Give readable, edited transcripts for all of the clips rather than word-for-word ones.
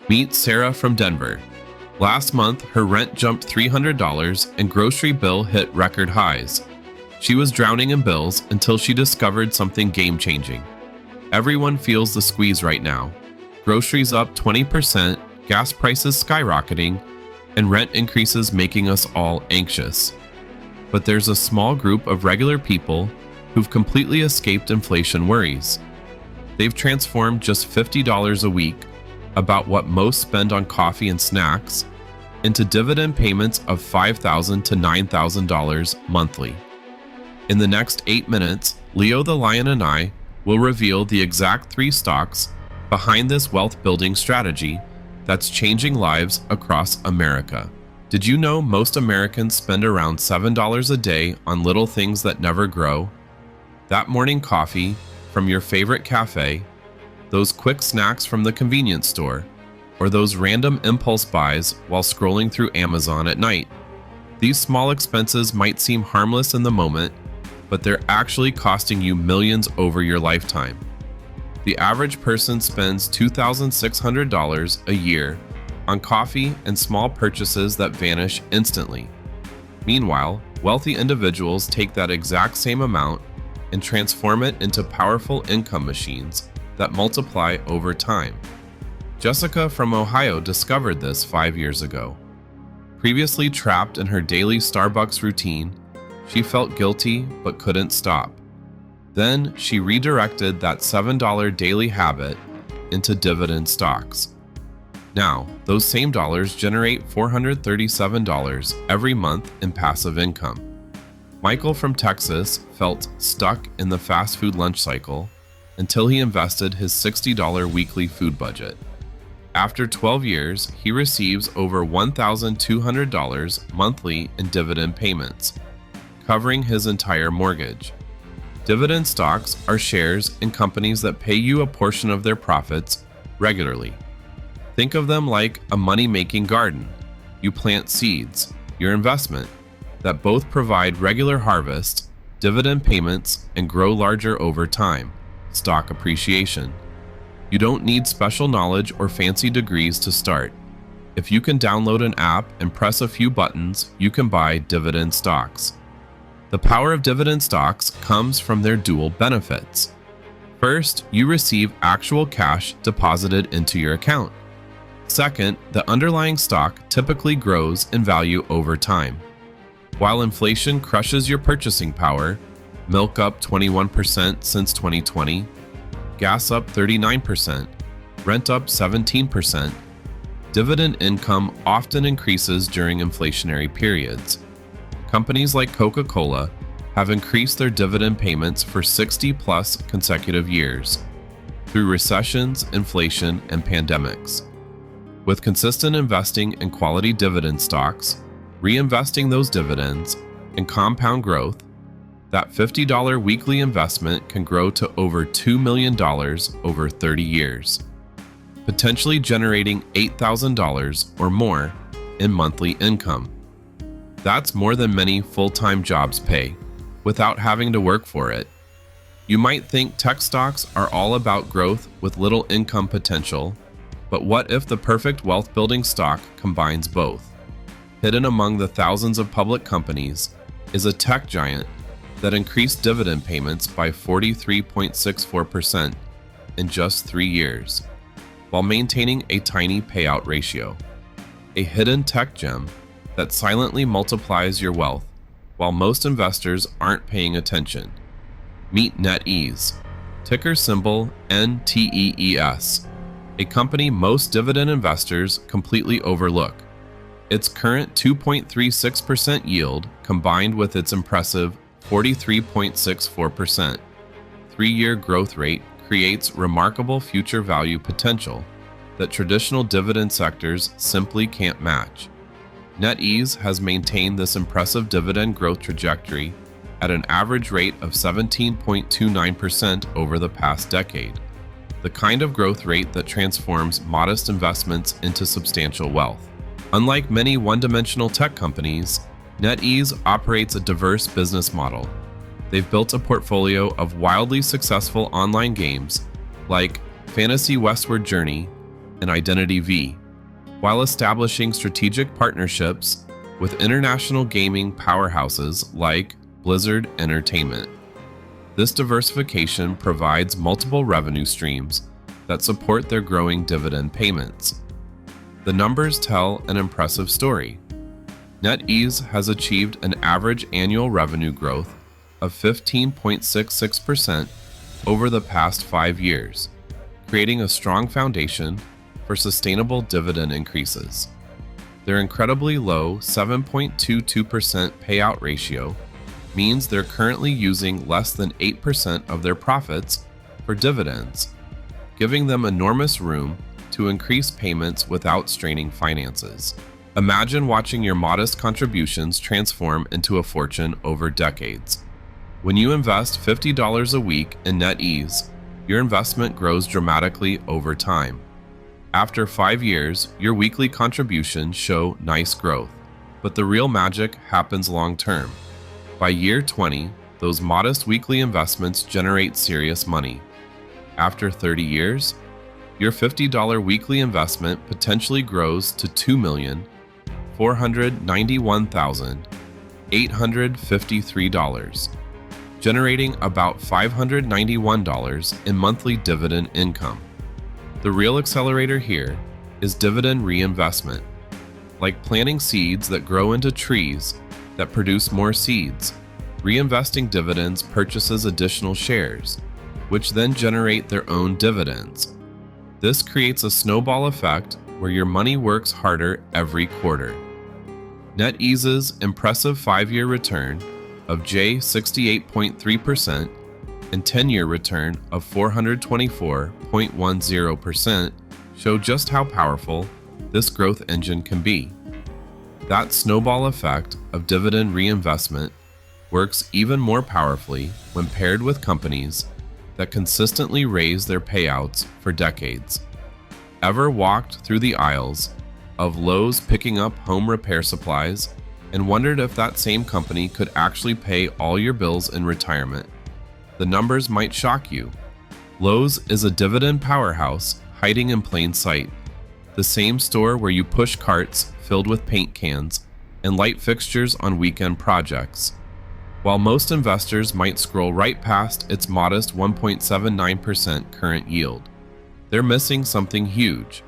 Meet Sarah from Denver. Last month, her rent jumped $300 and grocery bill hit record highs. She was drowning in bills until she discovered something game-changing. Everyone feels the squeeze right now. Groceries up 20%, gas prices skyrocketing, and rent increases making us all anxious. But there's a small group of regular people who've completely escaped inflation worries. They've transformed just $50 a week, about what most spend on coffee and snacks, into dividend payments of $5,000 to $9,000 monthly. In the next 8 minutes, Leo the Lion and I will reveal the exact 3 stocks behind this wealth-building strategy that's changing lives across America. Did you know most Americans spend around $7 a day on little things that never grow? That morning coffee from your favorite cafe, those quick snacks from the convenience store, or those random impulse buys while scrolling through Amazon at night. These small expenses might seem harmless in the moment, but they're actually costing you millions over your lifetime. The average person spends $2,600 a year on coffee and small purchases that vanish instantly. Meanwhile, wealthy individuals take that exact same amount and transform it into powerful income machines that multiply over time. Jessica from Ohio discovered this 5 years ago. Previously trapped in her daily Starbucks routine, she felt guilty but couldn't stop. Then she redirected that $7 daily habit into dividend stocks. Now, those same dollars generate $437 every month in passive income. Michael from Texas felt stuck in the fast food lunch cycle until he invested his $60 weekly food budget. After 12 years, he receives over $1,200 monthly in dividend payments, covering his entire mortgage. Dividend stocks are shares in companies that pay you a portion of their profits regularly. Think of them like a money-making garden. You plant seeds, your investment, that both provide regular harvests, dividend payments, and grow larger over time, stock appreciation. You don't need special knowledge or fancy degrees to start. If you can download an app and press a few buttons, you can buy dividend stocks. The power of dividend stocks comes from their dual benefits. First, you receive actual cash deposited into your account. Second, the underlying stock typically grows in value over time. While inflation crushes your purchasing power, milk up 21% since 2020, gas up 39%, rent up 17%, dividend income often increases during inflationary periods. Companies like Coca-Cola have increased their dividend payments for 60-plus consecutive years through recessions, inflation, and pandemics. With consistent investing in quality dividend stocks, reinvesting those dividends, and compound growth, that $50 weekly investment can grow to over $2 million over 30 years, potentially generating $8,000 or more in monthly income. That's more than many full-time jobs pay, without having to work for it. You might think tech stocks are all about growth with little income potential, but what if the perfect wealth-building stock combines both? Hidden among the thousands of public companies is a tech giant that increased dividend payments by 43.64% in just 3 years, while maintaining a tiny payout ratio. A hidden tech gem that silently multiplies your wealth while most investors aren't paying attention. Meet NetEase, ticker symbol NTEES, a company most dividend investors completely overlook. Its current 2.36% yield, combined with its impressive 43.64% 3-year growth rate, creates remarkable future value potential that traditional dividend sectors simply can't match. NetEase has maintained this impressive dividend growth trajectory at an average rate of 17.29% over the past decade, the kind of growth rate that transforms modest investments into substantial wealth. Unlike many one-dimensional tech companies, NetEase operates a diverse business model. They've built a portfolio of wildly successful online games like Fantasy Westward Journey, and Identity V, while establishing strategic partnerships with international gaming powerhouses like Blizzard Entertainment. This diversification provides multiple revenue streams that support their growing dividend payments. The numbers tell an impressive story. NetEase has achieved an average annual revenue growth of 15.66% over the past 5 years, creating a strong foundation for sustainable dividend increases. Their incredibly low 7.22% payout ratio means they're currently using less than 8% of their profits for dividends, giving them enormous room to increase payments without straining finances. Imagine watching your modest contributions transform into a fortune over decades. When you invest $50 a week in NetEase, your investment grows dramatically over time. After 5 years, your weekly contributions show nice growth, but the real magic happens long term. By year 20, those modest weekly investments generate serious money. After 30 years, your $50 weekly investment potentially grows to $2,491,853, generating about $591 in monthly dividend income. The real accelerator here is dividend reinvestment. Like planting seeds that grow into trees that produce more seeds, reinvesting dividends purchases additional shares, which then generate their own dividends. This creates a snowball effect where your money works harder every quarter. NetEase's impressive 5-year return of J68.3% and 10-year return of 424.10% show just how powerful this growth engine can be. That snowball effect of dividend reinvestment works even more powerfully when paired with companies that consistently raise their payouts for decades. Ever walked through the aisles of Lowe's picking up home repair supplies and wondered if that same company could actually pay all your bills in retirement? The numbers might shock you. Lowe's is a dividend powerhouse hiding in plain sight. The same store where you push carts filled with paint cans and light fixtures on weekend projects. While most investors might scroll right past its modest 1.79% current yield, they're missing something huge.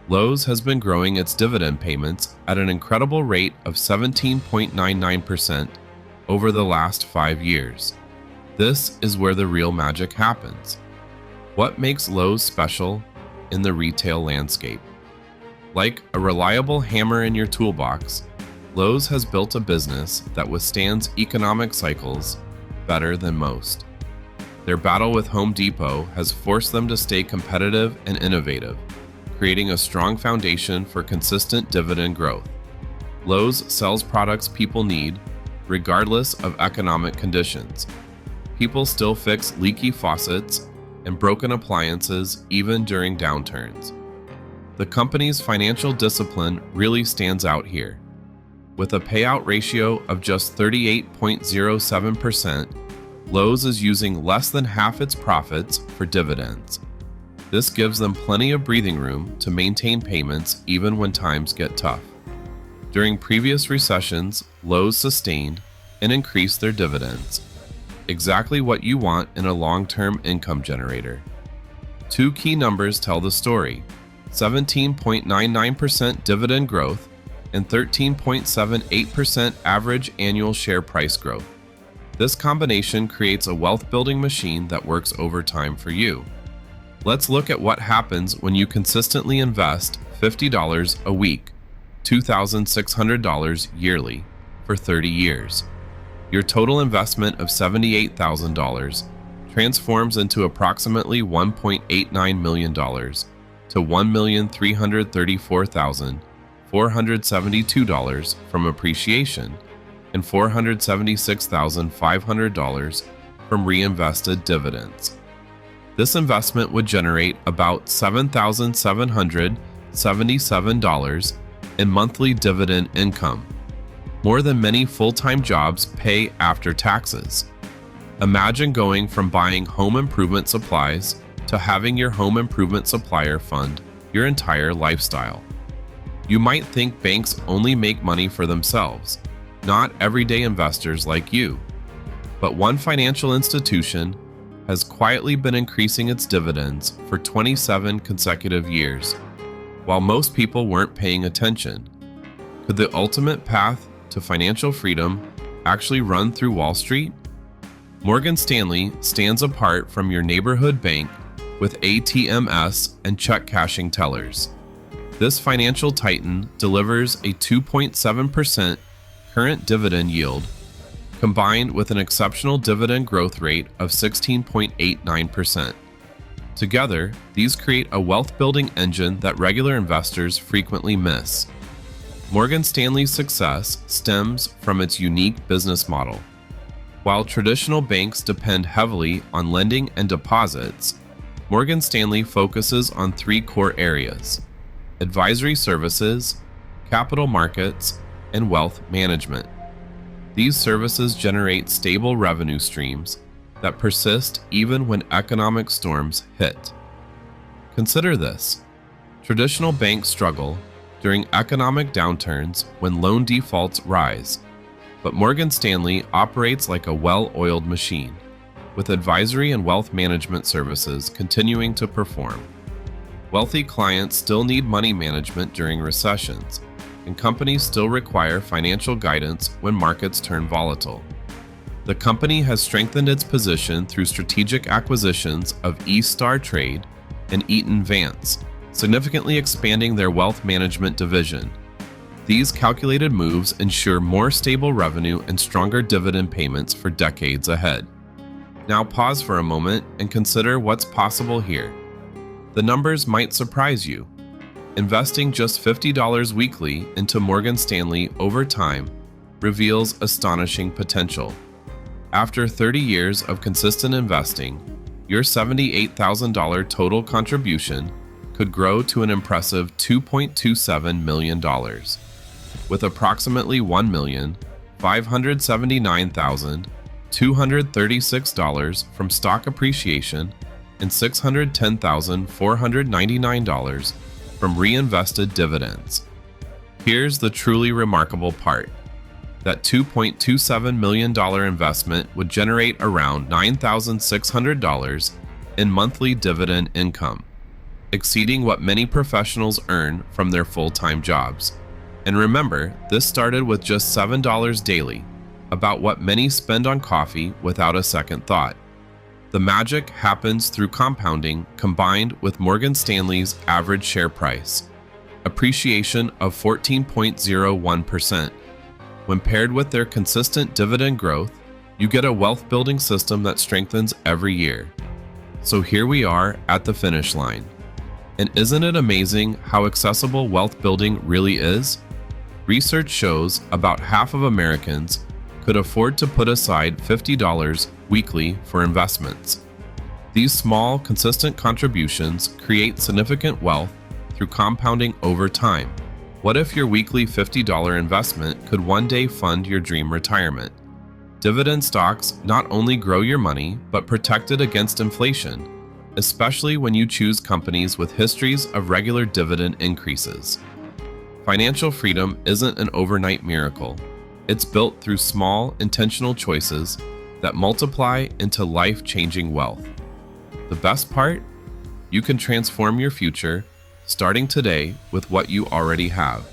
Lowe's has been growing its dividend payments at an incredible rate of 17.99% over the last 5 years. This is where the real magic happens. What makes Lowe's special in the retail landscape? Like a reliable hammer in your toolbox, Lowe's has built a business that withstands economic cycles better than most. Their battle with Home Depot has forced them to stay competitive and innovative, creating a strong foundation for consistent dividend growth. Lowe's sells products people need, regardless of economic conditions. People still fix leaky faucets and broken appliances even during downturns. The company's financial discipline really stands out here. With a payout ratio of just 38.07%, Lowe's is using less than half its profits for dividends. This gives them plenty of breathing room to maintain payments even when times get tough. During previous recessions, Lowe's sustained and increased their dividends. Exactly what you want in a long-term income generator. 2 key numbers tell the story: 17.99% dividend growth and 13.78% average annual share price growth. This combination creates a wealth-building machine that works over time for you. Let's look at what happens when you consistently invest $50 a week, $2,600 yearly, for 30 years. Your total investment of $78,000 transforms into approximately $1.89 million to $1,334,472 from appreciation and $476,500 from reinvested dividends. This investment would generate about $7,777 in monthly dividend income, more than many full-time jobs pay after taxes. Imagine going from buying home improvement supplies to having your home improvement supplier fund your entire lifestyle. You might think banks only make money for themselves, not everyday investors like you. But one financial institution has quietly been increasing its dividends for 27 consecutive years, while most people weren't paying attention. Could the ultimate path to financial freedom actually run through Wall Street? Morgan Stanley stands apart from your neighborhood bank with ATMs and check cashing tellers. This financial titan delivers a 2.7% current dividend yield, combined with an exceptional dividend growth rate of 16.89%. Together, these create a wealth-building engine that regular investors frequently miss. Morgan Stanley's success stems from its unique business model. While traditional banks depend heavily on lending and deposits, Morgan Stanley focuses on three core areas: advisory services, capital markets, and wealth management. These services generate stable revenue streams that persist even when economic storms hit. Consider this: traditional banks struggle during economic downturns when loan defaults rise, but Morgan Stanley operates like a well-oiled machine, with advisory and wealth management services continuing to perform. Wealthy clients still need money management during recessions, and companies still require financial guidance when markets turn volatile. The company has strengthened its position through strategic acquisitions of eStar Trade and Eaton Vance, significantly expanding their wealth management division. These calculated moves ensure more stable revenue and stronger dividend payments for decades ahead. Now pause for a moment and consider what's possible here. The numbers might surprise you. Investing just $50 weekly into Morgan Stanley over time reveals astonishing potential. After 30 years of consistent investing, your $78,000 total contribution could grow to an impressive $2.27 million, with approximately $1,579,236 from stock appreciation and $610,499 from reinvested dividends. Here's the truly remarkable part: that $2.27 million investment would generate around $9,600 in monthly dividend income, exceeding what many professionals earn from their full-time jobs. And remember, this started with just $7 daily, about what many spend on coffee without a second thought. The magic happens through compounding combined with Morgan Stanley's average share price appreciation of 14.01%. When paired with their consistent dividend growth, you get a wealth-building system that strengthens every year. So here we are at the finish line. And isn't it amazing how accessible wealth building really is? Research shows about half of Americans could afford to put aside $50 weekly for investments. These small, consistent contributions create significant wealth through compounding over time. What if your weekly $50 investment could one day fund your dream retirement? Dividend stocks not only grow your money, but protect it against inflation, especially when you choose companies with histories of regular dividend increases. Financial freedom isn't an overnight miracle. It's built through small, intentional choices that multiply into life-changing wealth. The best part? You can transform your future, starting today with what you already have.